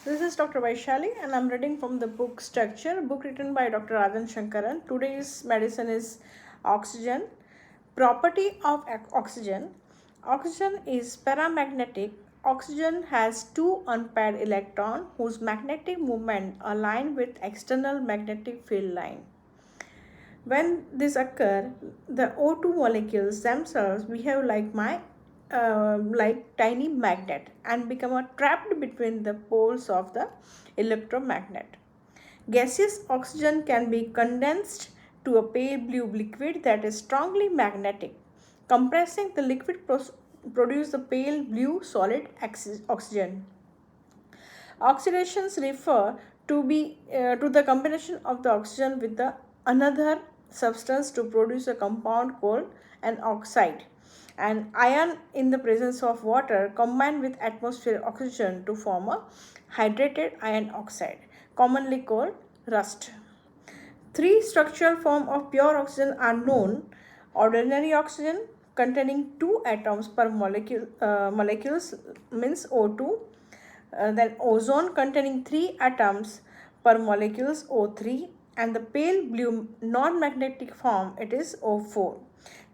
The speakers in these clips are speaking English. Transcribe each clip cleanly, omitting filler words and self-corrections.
This is Dr. Vaishali and I'm reading from the book Structure, book written by Dr. Rajan Shankaran. Today's medicine is oxygen. Property of oxygen. Oxygen is paramagnetic. Oxygen has two unpaired electrons whose magnetic movement align with external magnetic field line. When this occurs, the O2 molecules themselves behave like tiny magnet and become trapped between the poles of the electromagnet. Gaseous oxygen can be condensed to a pale blue liquid that is strongly magnetic. Compressing the liquid produce the pale blue solid oxygen. Oxidations refer to the combination of the oxygen with the another substance to produce a compound called an oxide. An ion in the presence of water combined with atmospheric oxygen to form a hydrated iron oxide, commonly called rust. Three structural forms of pure oxygen are known: ordinary oxygen containing two atoms per molecules means O2, then ozone containing 3 atoms per molecules O3, and the pale blue non-magnetic form it is O4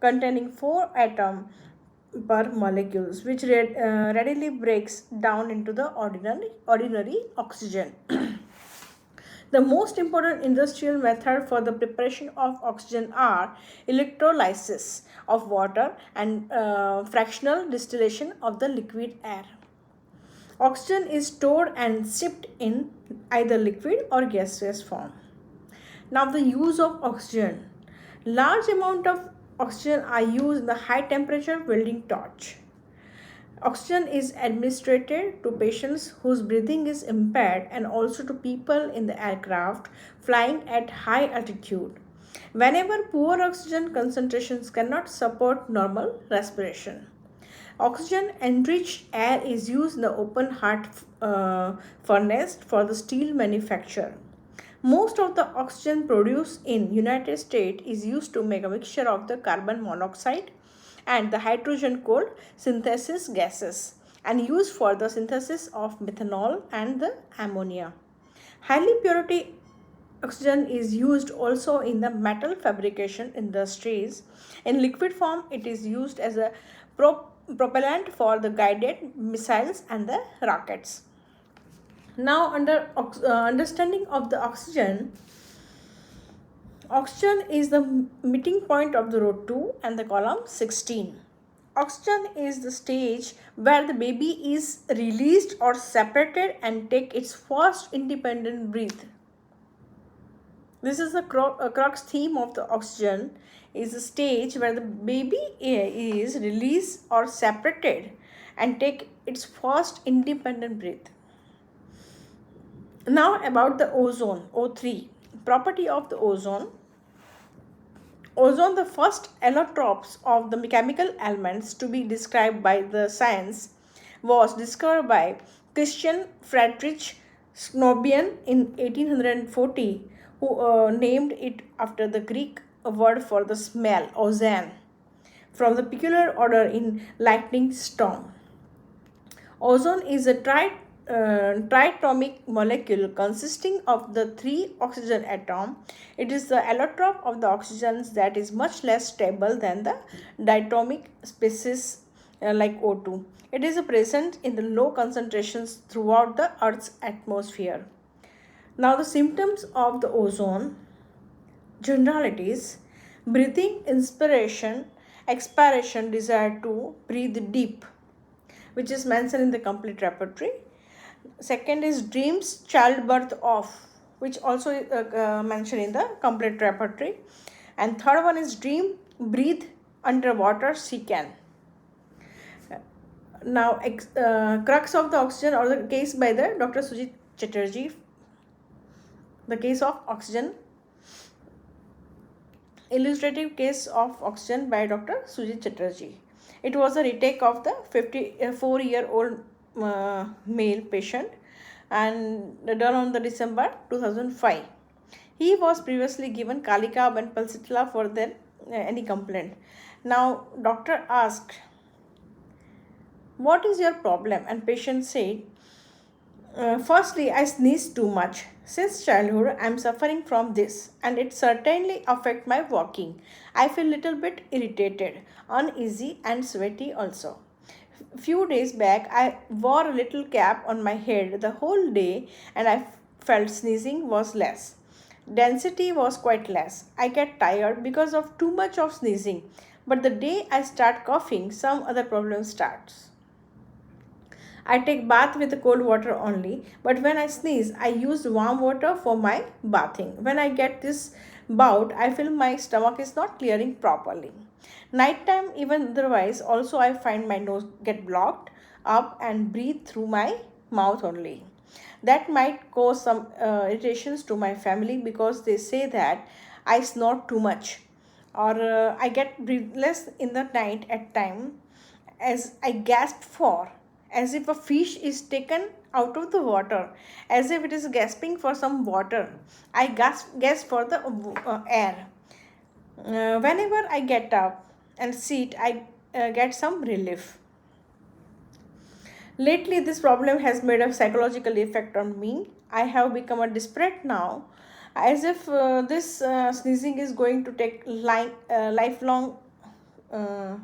containing 4 atoms per molecules, which readily breaks down into the ordinary oxygen. The most important industrial method for the preparation of oxygen are electrolysis of water and fractional distillation of the liquid air. Oxygen is stored and shipped in either liquid or gaseous form. Now the use of oxygen. Large amount of oxygen are used in the high temperature welding torch. Oxygen is administered to patients whose breathing is impaired and also to people in the aircraft flying at high altitude. Whenever poor oxygen concentrations cannot support normal respiration. Oxygen enriched air is used in the open heart furnace for the steel manufacture. Most of the oxygen produced in United States is used to make a mixture of the carbon monoxide and the hydrogen called synthesis gases and used for the synthesis of methanol and the ammonia. Highly purity oxygen is used also in the metal fabrication industries. In liquid form, it is used as a propellant for the guided missiles and the rockets. Now, under understanding of the oxygen, oxygen is the meeting point of the row 2 and the column 16. Oxygen is the stage where the baby is released or separated and take its first independent breath. This is the crux theme of the oxygen is the stage where the baby is released or separated and take its first independent breath. Now about the ozone, O3. Property of the ozone. Ozone, the first allotropes of the chemical elements to be described by the science, was discovered by Christian Friedrich Snobian in 1840, who named it after the Greek word for the smell, ozan, from the peculiar order in lightning storm. Ozone is a triatomic molecule consisting of the 3 oxygen atom. It is the allotrope of the oxygens that is much less stable than the diatomic species like O2. It is present in the low concentrations throughout the Earth's atmosphere. Now the symptoms of the ozone. Generalities: breathing, inspiration, expiration, desire to breathe deep, which is mentioned in the complete repertory. Second is dreams, childbirth of, which also mentioned in the complete repertory. And third one is dream, breathe underwater, she can. Now, crux of the oxygen or the case by the Dr. Sujit Chatterjee. The case of oxygen. Illustrative case of oxygen by Dr. Sujit Chatterjee. It was a retake of the 54-year-old male patient and done on the December 2005. He was previously given Kalikab and Pulsatilla for their any complaint. Now doctor asked, "What is your problem?" And patient said, Firstly, I sneeze too much. Since childhood, I am suffering from this, and it certainly affects my walking. I feel little bit irritated, uneasy, and sweaty also. Few days back, I wore a little cap on my head the whole day, and I felt sneezing was less. Density was quite less. I get tired because of too much of sneezing, but the day I start coughing, some other problem starts. I take bath with cold water only, but when I sneeze, I use warm water for my bathing. When I get this bout, I feel my stomach is not clearing properly. Nighttime, even otherwise, also I find my nose get blocked up and breathe through my mouth only. That might cause some irritations to my family because they say that I snort too much or I get breathless in the night at time as I gasp for, as if a fish is taken out of the water, as if it is gasping for some water. I gasp for the air. Whenever I get up and sit, I get some relief. Lately, this problem has made a psychological effect on me. I have become a desperate now, as if this sneezing is going to take lifelong uh,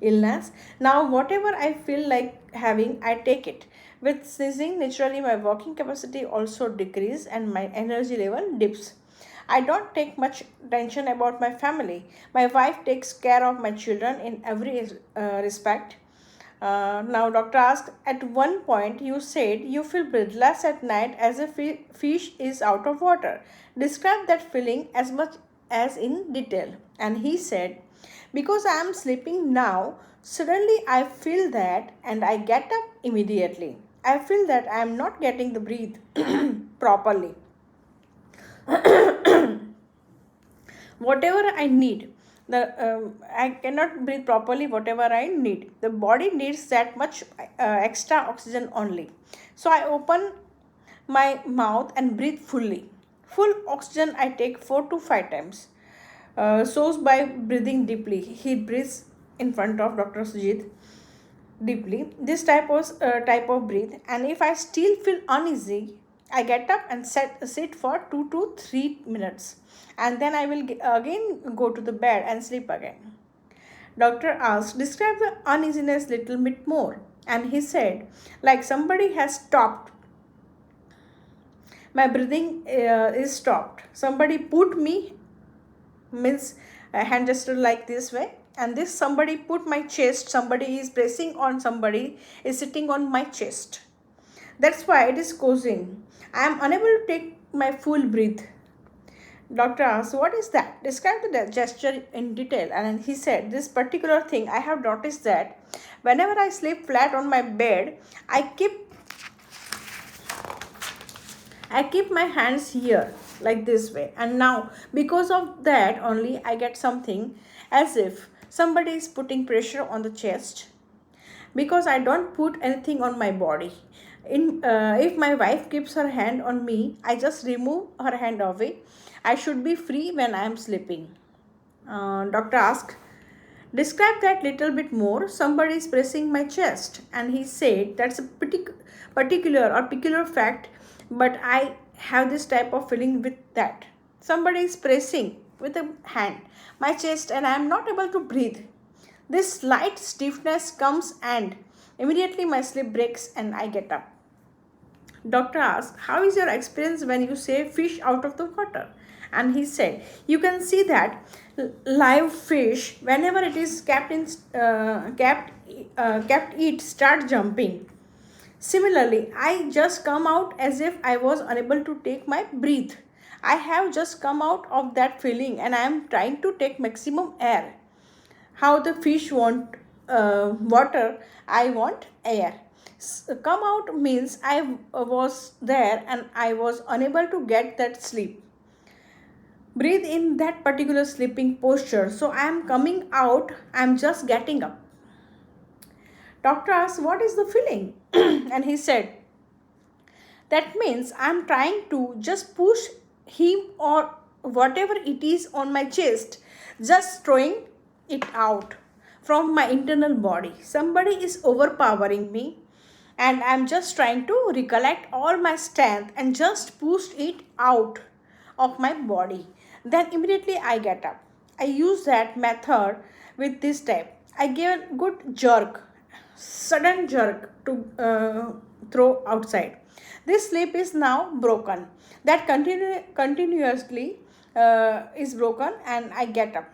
illness. Now, whatever I feel like having, I take it. With sneezing, naturally, my walking capacity also decreases and my energy level dips. I don't take much attention about my family. My wife takes care of my children in every respect. Now, doctor asked, at one point you said you feel breathless at night as if fish is out of water. Describe that feeling as much as in detail. And he said, because I am sleeping now, suddenly I feel that and I get up immediately. I feel that I am not getting the breathe properly. Whatever I need, the I cannot breathe properly. Whatever I need, the body needs that much extra oxygen only. So I open my mouth and breathe fully. Full oxygen I take 4 to 5 times. Source by breathing deeply. He breathes in front of Dr. Sujit deeply. This type of breathe, and if I still feel uneasy, I get up and sit for 2 to 3 minutes, and then I will again go to the bed and sleep again. Doctor asked, describe the uneasiness little bit more, and he said, like somebody has stopped. My breathing is stopped. Somebody put me means a hand gesture like this way, and this somebody put my chest, somebody is pressing on, somebody is sitting on my chest. That's why it is causing I am unable to take my full breath. Doctor asked, what is that? Describe the gesture in detail. And he said, this particular thing I have noticed that whenever I sleep flat on my bed, I keep my hands here like this way, and now because of that only I get something as if somebody is putting pressure on the chest, because I don't put anything on my body. If my wife keeps her hand on me, I just remove her hand away. I should be free when I am sleeping. Doctor asked, describe that little bit more. Somebody is pressing my chest, and he said that's a particular or peculiar fact, but I have this type of feeling with that. Somebody is pressing with a hand my chest, and I am not able to breathe. This slight stiffness comes, and immediately my sleep breaks and I get up. Doctor asked, how is your experience when you say fish out of the water? And he said, you can see that live fish, whenever it is kept it start jumping. Similarly, I just come out as if I was unable to take my breath. I have just come out of that feeling and I am trying to take maximum air. How the fish want water, I want air. Come out means I was there and I was unable to get that sleep. Breathe in that particular sleeping posture. So I am coming out, I am just getting up. Doctor asked, what is the feeling? And he said, that means I am trying to just push him or whatever it is on my chest, just throwing it out from my internal body. Somebody is overpowering me, and I'm just trying to recollect all my strength and just push it out of my body. Then immediately I get up. I use that method with this type. I give a good jerk, sudden jerk to throw outside. This sleep is now broken. That continuously is broken, and I get up.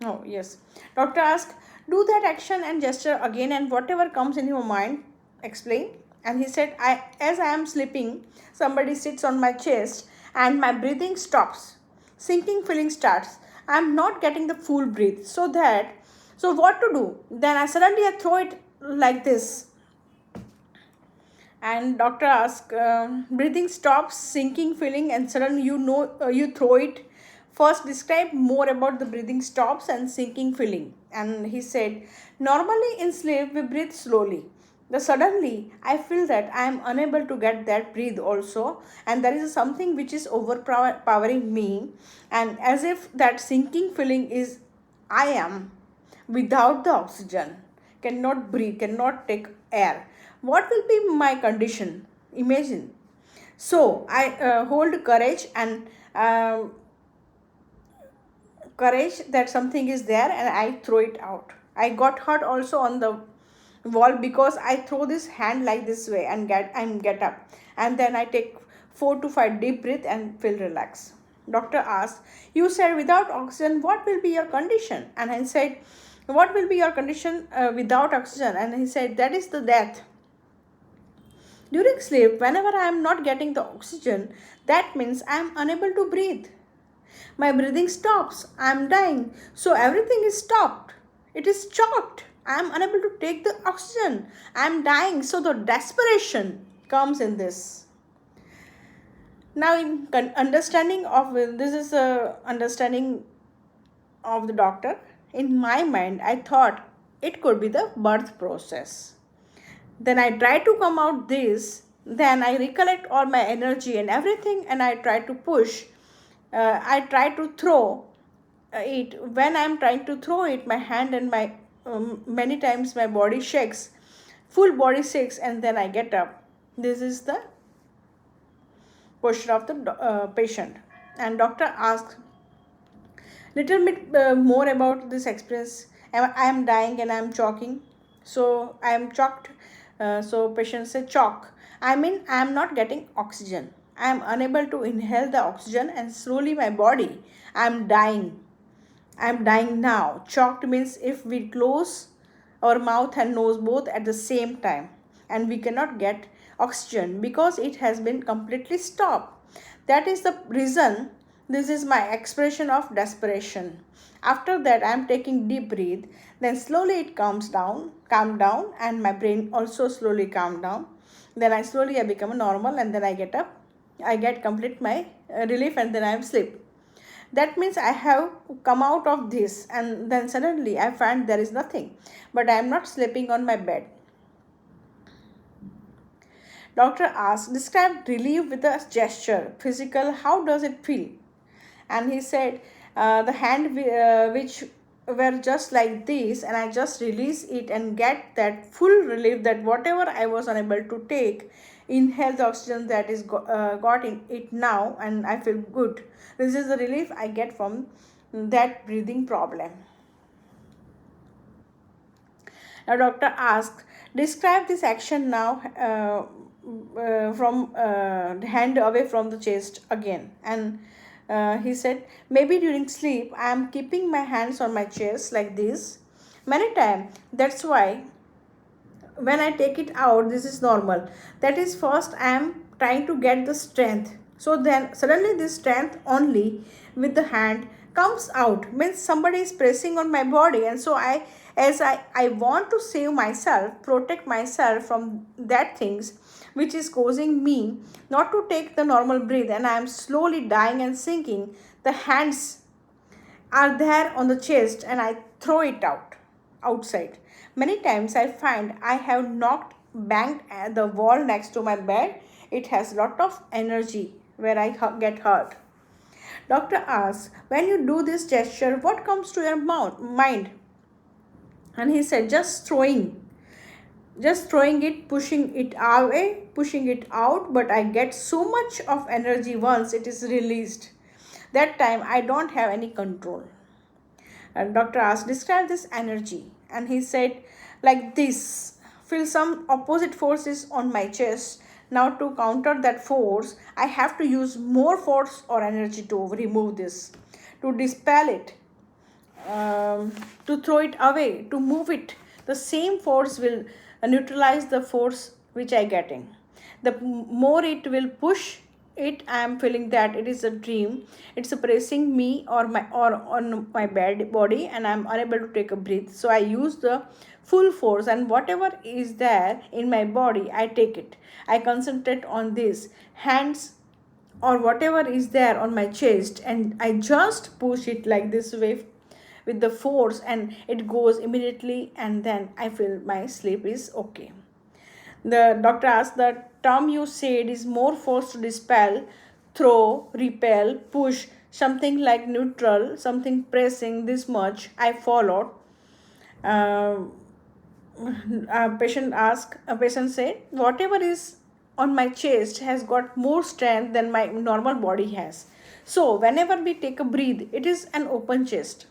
Oh, yes. Doctor asked, do that action and gesture again, and whatever comes in your mind, explain. And he said, as I am sleeping, somebody sits on my chest and my breathing stops. Sinking feeling starts. I am not getting the full breath. So what to do? Then I throw it like this. And doctor asked, breathing stops, sinking feeling, and suddenly you throw it. First, describe more about the breathing stops and sinking feeling. And he said, normally in sleep we breathe slowly. The suddenly I feel that I am unable to get that breathe also, and there is something which is overpowering me, and as if that sinking feeling is I am without the oxygen, cannot breathe, cannot take air. What will be my condition? Imagine. So I hold courage and courage that something is there, and I throw it out. I got hurt also on the wall because I throw this hand like this way and get up, and then I take 4 to 5 deep breath and feel relaxed. Doctor asked, you said without oxygen what will be your condition? And I said, what will be your condition without oxygen? And he said, that is the death. During sleep, whenever I am not getting the oxygen, that means I am unable to breathe. My breathing stops. I am dying. So everything is stopped. It is choked. I am unable to take the oxygen. I am dying. So the desperation comes in this. Now, in understanding of this is a understanding of the doctor. In my mind, I thought it could be the birth process. Then I try to come out this. Then I recollect all my energy and everything, and I try to push. I try to throw it. When I am trying to throw it, my hand and my many times my body shakes, full body shakes, and then I get up. This is the posture of the patient. And doctor asks little bit more about this experience. I am dying and I am choking. So I am choked. So patient said choke. I mean I am not getting oxygen. I am unable to inhale the oxygen, and slowly my body, I am dying. I am dying now. Choked means if we close our mouth and nose both at the same time, and we cannot get oxygen because it has been completely stopped. That is the reason this is my expression of desperation. After that, I am taking deep breath. Then slowly it calm down, and my brain also slowly calm down. Then I become normal, and then I get up. I get complete my relief, and then I sleep. That means I have come out of this, and then suddenly I find there is nothing, but I am not sleeping on my bed. Doctor asked, describe relief with a gesture, physical, how does it feel? And he said, the hand which were just like this, and I just release it and get that full relief that whatever I was unable to take, inhale the oxygen that is got in it now, and I feel good. This is the relief I get from that breathing problem. Now doctor asked, describe this action now from hand away from the chest again. And he said, maybe during sleep I am keeping my hands on my chest like this many times. That's why when I take it out, this is normal. That is, first I am trying to get the strength. So then suddenly this strength only with the hand comes out, means somebody is pressing on my body, and so I want to save myself, protect myself from that things which is causing me not to take the normal breath, and I am slowly dying and sinking. The hands are there on the chest, and I throw it outside. Many times I find I have knocked banged at the wall next to my bed. It has lot of energy where I get hurt. Doctor asks, when you do this gesture, what comes to your mind? And he said, just throwing. just throwing it, pushing it away, pushing it out, but I get so much of energy once it is released. That time I don't have any control. And doctor asked, describe this energy. And he said, like this, feel some opposite forces on my chest. Now, to counter that force, I have to use more force or energy to remove this, to dispel it, to throw it away, to move it. The same force will neutralize the force which I getting. The more it will push it, I am feeling that it is a dream. It's pressing me or on my body, and I am unable to take a breath. So I use the full force, and whatever is there in my body, I take it. I concentrate on this hands or whatever is there on my chest, and I just push it like this way with the force, and it goes immediately, and then I feel my sleep is okay. The doctor asked, the term you said is more force to dispel, throw, repel, push, something like neutral, something pressing, this much I followed. uh, a patient said, whatever is on my chest has got more strength than my normal body has. So whenever we take a breath, it is an open chest.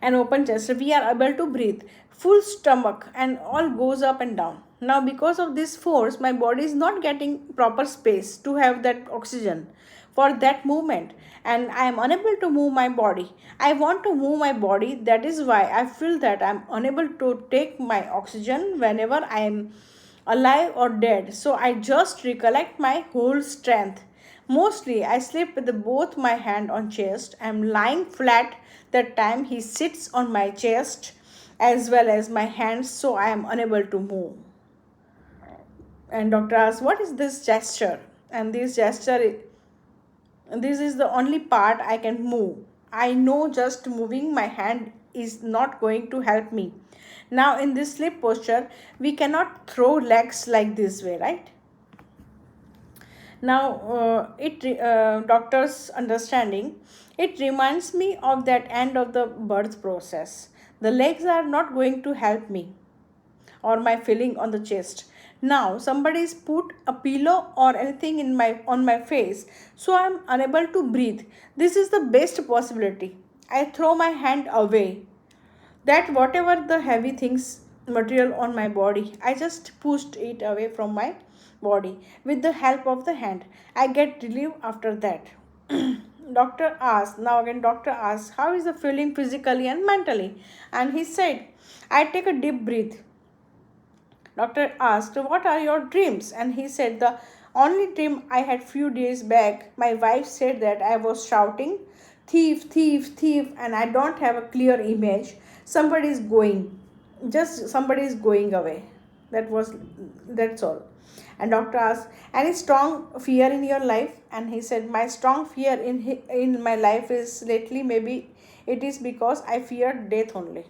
An open chest, we are able to breathe. Full stomach and all goes up and down. Now, because of this force, my body is not getting proper space to have that oxygen for that movement, and I am unable to move my body. I want to move my body. That is why I feel that I am unable to take my oxygen whenever I am alive or dead. So I just recollect my whole strength. Mostly I sleep with both my hand on chest. I am lying flat that time he sits on my chest as well as my hands, so I am unable to move. And doctor asks, what is this gesture? And this is the only part I can move. I know just moving my hand is not going to help me. Now in this sleep posture, we cannot throw legs like this way, right? Now it doctor's understanding, it reminds me of that end of the birth process. The legs are not going to help me or my feeling on the chest. Now somebody's put a pillow or anything in my on my face, so I'm unable to breathe. This is the best possibility. I throw my hand away, that whatever the heavy things material on my body, I just pushed it away from my body with the help of the hand. I get relief after that. Doctor asked, now again doctor asked, how is the feeling physically and mentally? And he said, I take a deep breath. Doctor asked, what are your dreams? And he said, the only dream I had few days back, my wife said that I was shouting, thief, thief, thief, and I don't have a clear image. Somebody is going, just somebody is going away. That's all. And doctor asked, any strong fear in your life? And he said, my strong fear in my life is lately, maybe it is because I fear death only.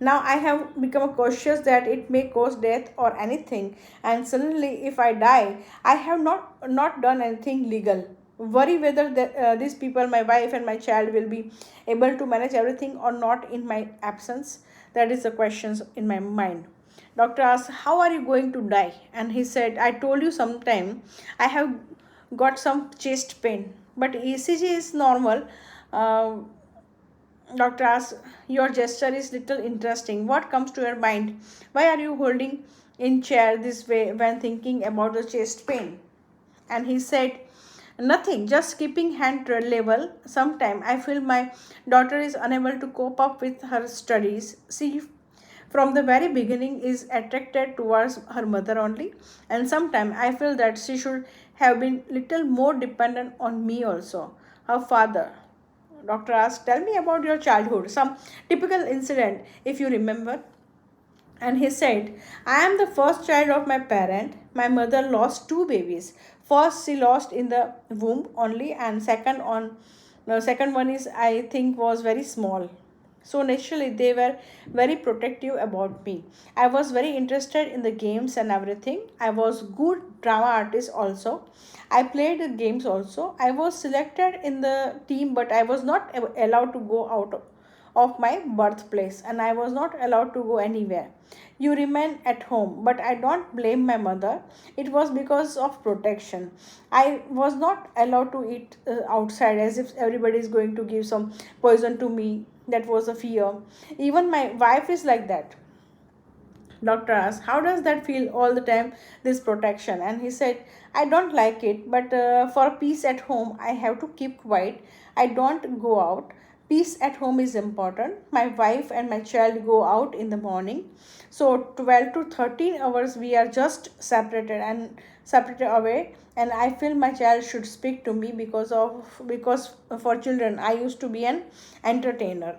Now I have become cautious that it may cause death or anything, and suddenly if I die, I have not done anything legal. Worry whether these people, my wife and my child, will be able to manage everything or not in my absence. That is the questions in my mind. Doctor asked, how are you going to die? And he said, I told you sometime I have got some chest pain, but ECG is normal. uh, Doctor asks, your gesture is little interesting. What comes to your mind? Why are you holding in chair this way when thinking about the chest pain? And he said, nothing, just keeping hand level. Sometime I feel my daughter is unable to cope up with her studies. She from the very beginning is attracted towards her mother only, and sometimes I feel that she should have been little more dependent on me also, her father. Doctor asked, tell me about your childhood, some typical incident if you remember. And he said, I am the first child of my parent. My mother lost two babies. First she lost in the womb only, and second one is, I think, was very small. So naturally they were very protective about me. I was very interested in the games and everything. I was good drama artist also. I played the games also. I was selected in the team, but I was not allowed to go out of my birthplace, and I was not allowed to go anywhere. You remain at home, but I don't blame my mother. It was because of protection. I was not allowed to eat outside, as if everybody is going to give some poison to me. That was a fear. Even my wife is like that. Doctor asked, how does that feel all the time, this protection? And he said, I don't like it, but for peace at home, I have to keep quiet. I don't go out. Peace at home is important. My wife and my child go out in the morning. So 12 to 13 hours we are just separated away, and I feel my child should speak to me because for children I used to be an entertainer.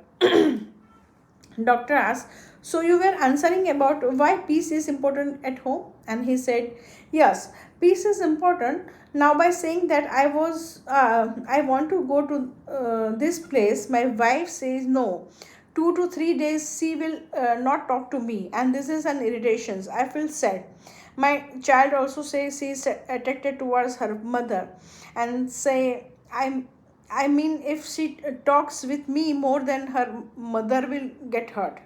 Doctor asked, so you were answering about why peace is important at home? And he said, yes, peace is important. Now, by saying that I want to go to this place, my wife says no. 2 to 3 days she will not talk to me, and this is an irritation. I feel sad. My child also says she is attracted towards her mother, and say I mean, if she talks with me more than her mother will get hurt.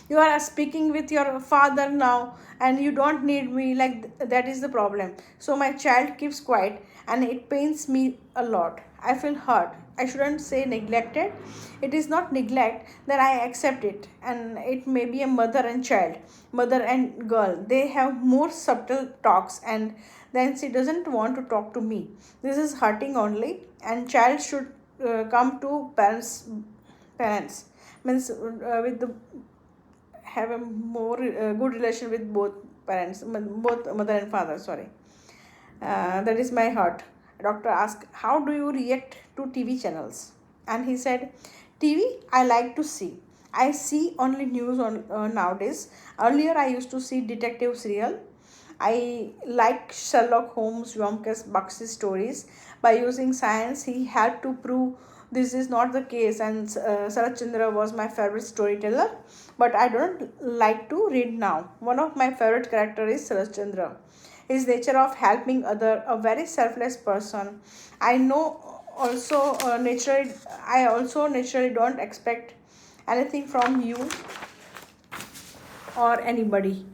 You are speaking with your father now, and you don't need me, like that is the problem. So my child keeps quiet, and it pains me a lot. I feel hurt. I shouldn't say neglected. It is not neglect, then I accept it. And it may be a mother and child, mother and girl, they have more subtle talks, and then she doesn't want to talk to me. This is hurting only, and child should come to parents means with the have a more good relation with both parents, both mother and father, sorry. That is my heart. Doctor asked, how do you react to TV channels? And he said, TV I like to see. I see only news on nowadays. Earlier I used to see detective serial. I like Sherlock Holmes, Yomkes Bux's stories. By using science, he had to prove this is not the case. And Sarat Chandra was my favorite storyteller, but I don't like to read now. One of my favorite characters is Sarat Chandra. His nature of helping other, a very selfless person. I know also naturally. I also naturally don't expect anything from you or anybody.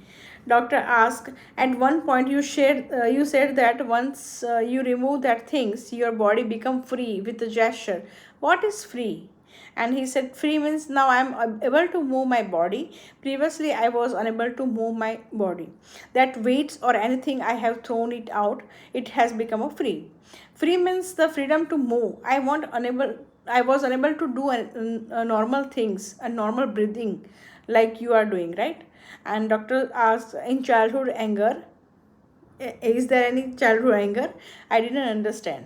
Doctor asked, at one point you said that once you remove that things, your body become free with a gesture. What is free? And he said, free means now I am able to move my body. Previously, I was unable to move my body. That weights or anything I have thrown it out, it has become a free. Free means the freedom to move. I was unable to do a normal things, a normal breathing, like you are doing, right? And doctor asked, in childhood anger, is there any childhood anger? I didn't understand.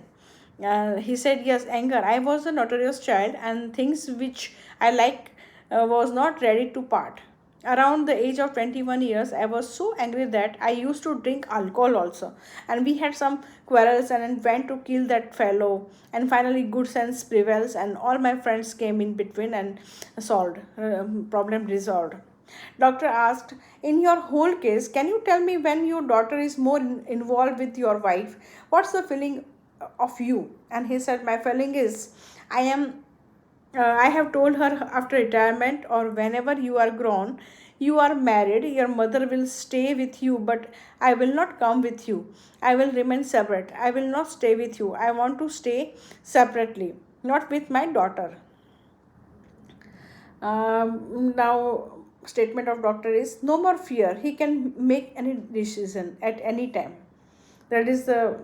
He said, yes, anger. I was a notorious child, and things which I like was not ready to part. Around the age of 21 years, I was so angry that I used to drink alcohol also. And we had some quarrels and went to kill that fellow. And finally, good sense prevails, and all my friends came in between and solved, problem resolved. Doctor asked, in your whole case, can you tell me when your daughter is more involved with your wife? What's the feeling of you? And he said, my feeling is I have told her after retirement or whenever you are grown, you are married, your mother will stay with you, but I will not come with you. I will remain separate. I will not stay with you. I want to stay separately, not with my daughter. Now, statement of doctor is no more fear. He can make any decision at any time. That is the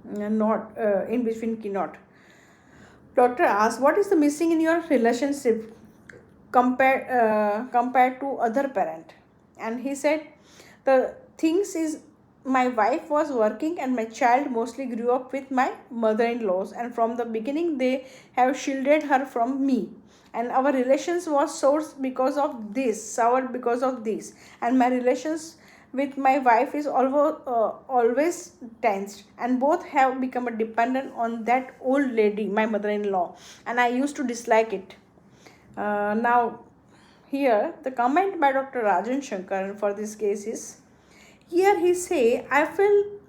not in between cannot. Doctor asked, what is the missing in your relationship compared to other parent? And he said, the things is my wife was working and my child mostly grew up with my mother-in-laws, and from the beginning they have shielded her from me, and our relations was sourced because of this, soured because of this, and my relations with my wife is always tensed, and both have become a dependent on that old lady, my mother-in-law, and I used to dislike it. Now here the comment by Dr. Rajan Shankar for this case is, here he say, I feel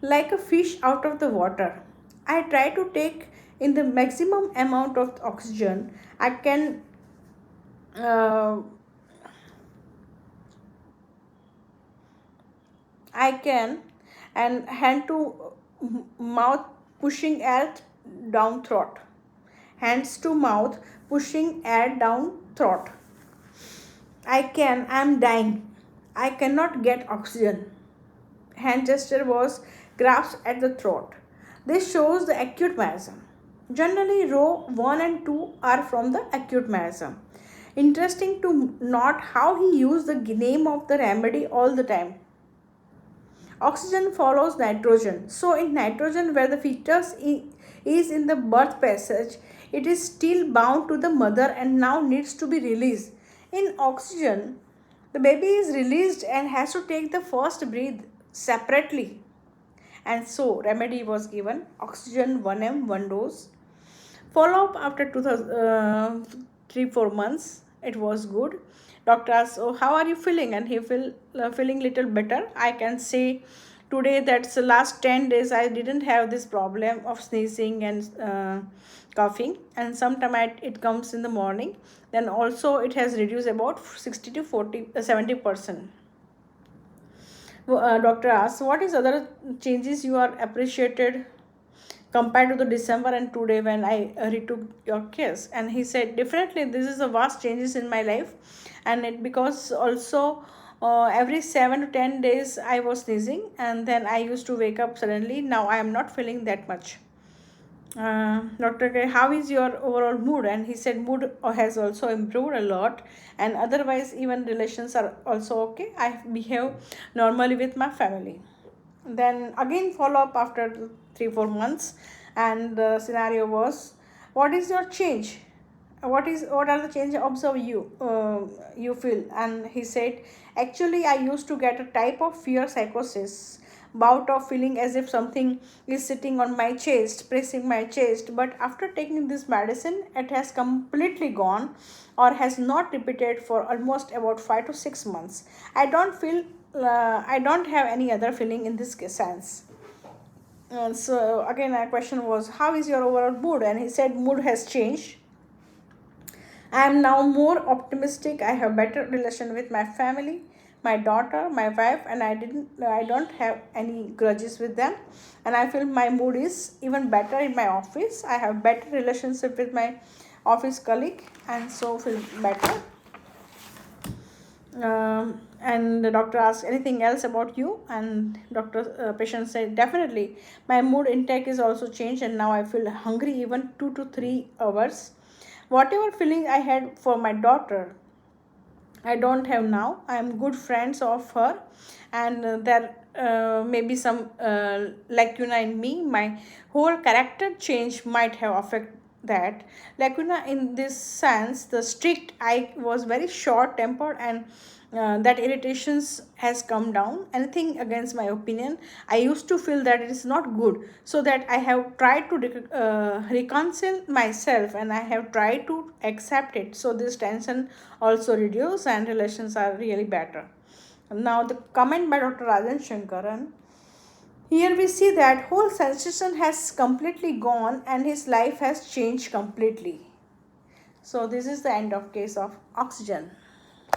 like a fish out of the water. I try to take in the maximum amount of oxygen uh, I can and hand to mouth pushing air down throat. Hands to mouth pushing air down throat. I'm dying. I cannot get oxygen. Hand gesture was grasped at the throat. This shows the acute miasm. Generally, row 1 and 2 are from the acute miasm. Interesting to note how he used the name of the remedy all the time. Oxygen follows nitrogen. So, in nitrogen, where the fetus is in the birth passage, it is still bound to the mother and now needs to be released. In oxygen, the baby is released and has to take the first breath separately. And so, remedy was given oxygen 1 m 1 dose. Follow up after 3-4 months. It was good. Doctor asked, "Oh, how are you feeling?" And he feeling little better. I can say today that's the last 10 days I didn't have this problem of sneezing and coughing. And sometimes it comes in the morning. Then also it has reduced about 60 to 70%. Doctor asked, "What is other changes you are appreciated compared to the December and today when I retook your case?" And he said, "Definitely, this is a vast changes in my life, and it because also every 7 to 10 days I was sneezing, and then I used to wake up suddenly. Now I am not feeling that much." Dr. K, how is your overall mood? And he said mood has also improved a lot, and otherwise even relations are also okay. I behave normally with my family. Then again follow up after 3-4 months, and the scenario was, "What is your change? What are the change observe you feel?" And he said, "Actually, I used to get a type of fear psychosis, bout of feeling as if something is sitting on my chest, pressing my chest. But after taking this medicine, it has completely gone, or has not repeated for almost about 5 to 6 months. I don't have any other feeling in this sense." And so again, our question was, "How is your overall mood?" And he said, "Mood has changed. I am now more optimistic. I have better relation with my family, my daughter, my wife, and I don't have any grudges with them. And I feel my mood is even better in my office. I have better relationship with my office colleague, and so feel better." And the doctor asked, "Anything else about you?" And patient said, "Definitely, my mood intake is also changed, and now I feel hungry even 2 to 3 hours. Whatever feeling I had for my daughter, I don't have now. I am good friends of her, and there may be some lacuna in me. My whole character change might have affected that lacuna. In this sense, the strict I was very short tempered, and that irritations has come down. Anything against my opinion, I used to feel that it is not good, so that I have tried to reconcile myself, and I have tried to accept it, so this tension also reduce and relations are really better." Now the comment by Dr. Rajan Shankaran. Here we see that whole sensation has completely gone and his life has changed completely. So this is the end of case of oxygen.